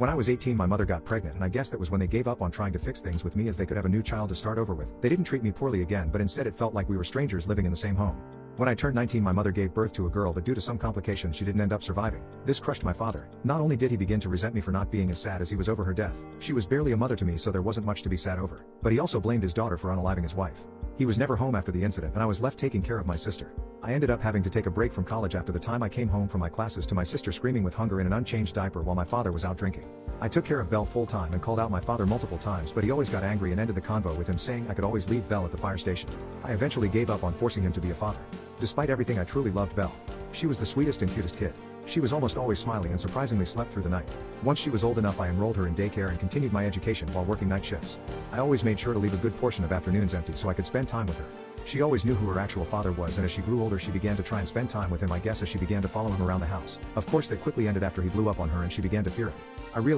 When I was 18 my mother got pregnant and I guess that was when they gave up on trying to fix things with me as they could have a new child to start over with. They didn't treat me poorly again but instead it felt like we were strangers living in the same home. When I turned 19 my mother gave birth to a girl but due to some complications she didn't end up surviving. This crushed my father. Not only did he begin to resent me for not being as sad as he was over her death, she was barely a mother to me so there wasn't much to be sad over. But he also blamed his daughter for unaliving his wife. He was never home after the incident and I was left taking care of my sister. I ended up having to take a break from college after the time I came home from my classes to my sister screaming with hunger in an unchanged diaper while my father was out drinking. I took care of Belle full time and called out my father multiple times but he always got angry and ended the convo with him saying I could always leave Belle at the fire station. I eventually gave up on forcing him to be a father. Despite everything I truly loved Belle. She was the sweetest and cutest kid. She was almost always smiling and surprisingly slept through the night. Once she was old enough I enrolled her in daycare and continued my education while working night shifts. I always made sure to leave a good portion of afternoons empty so I could spend time with her. She always knew who her actual father was and as she grew older she began to try and spend time with him I guess as she began to follow him around the house. Of course that quickly ended after he blew up on her and she began to fear him. I realized